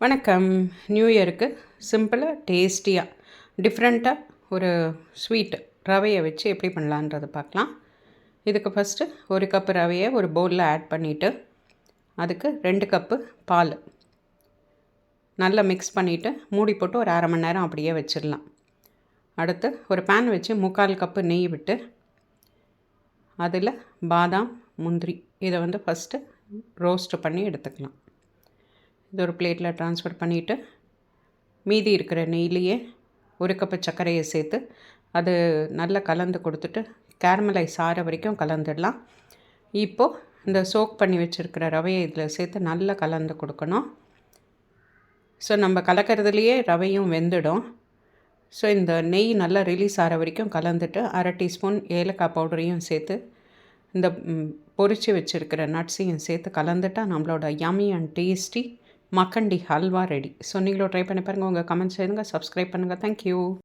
வணக்கம். நியூ இயருக்கு சிம்பிளாக டேஸ்டியாக டிஃப்ரெண்ட்டாக ஒரு ஸ்வீட் ரவையை வச்சு எப்படி பண்ணலான்றதை பார்க்கலாம். இதுக்கு ஃபஸ்ட்டு ஒரு கப்பு ரவையை ஒரு பவுலில் ஆட் பண்ணிவிட்டு அதுக்கு 2 கப்பு பால் நல்லா மிக்ஸ் பண்ணிவிட்டு மூடி போட்டு ஒரு அரை மணி நேரம் அப்படியே வச்சிடலாம். அடுத்து ஒரு பேன் வச்சு 3/4 கப்பு நெய் விட்டு அதில் பாதாம், முந்திரி இதை ஃபஸ்ட்டு ரோஸ்ட் பண்ணி எடுத்துக்கலாம். இது ஒரு பிளேட்டில் ட்ரான்ஸ்ஃபர் பண்ணிவிட்டு மீதி இருக்கிற நெய்லேயே ஒரு கப்பு சர்க்கரையை சேர்த்து அது நல்லா கலந்து கொடுத்துட்டு கேரமலைஸ் ஆகிற வரைக்கும் கலந்துடலாம். இப்போது இந்த சோக் பண்ணி வச்சுருக்கிற ரவையை இதில் சேர்த்து நல்லா கலந்து கொடுக்கணும். ஸோ நம்ம கலக்கிறதுலையே ரவையும் வெந்துடும். ஸோ இந்த நெய் நல்லா ரிலீஸ் ஆகிற வரைக்கும் கலந்துட்டு அரை டீஸ்பூன் ஏலக்காய் பவுடரையும் சேர்த்து இந்த பொரித்து வச்சுருக்கிற நட்ஸையும் சேர்த்து கலந்துட்டால் நம்மளோட yummy and tasty makkandi halwa ready. So நீங்களும் ட்ரை பண்ணி பாருங்கள். உங்கள் கமெண்ட்ஸ் எழுதுங்க, சப்ஸ்கிரைப் பண்ணுங்கள். தேங்க்யூ.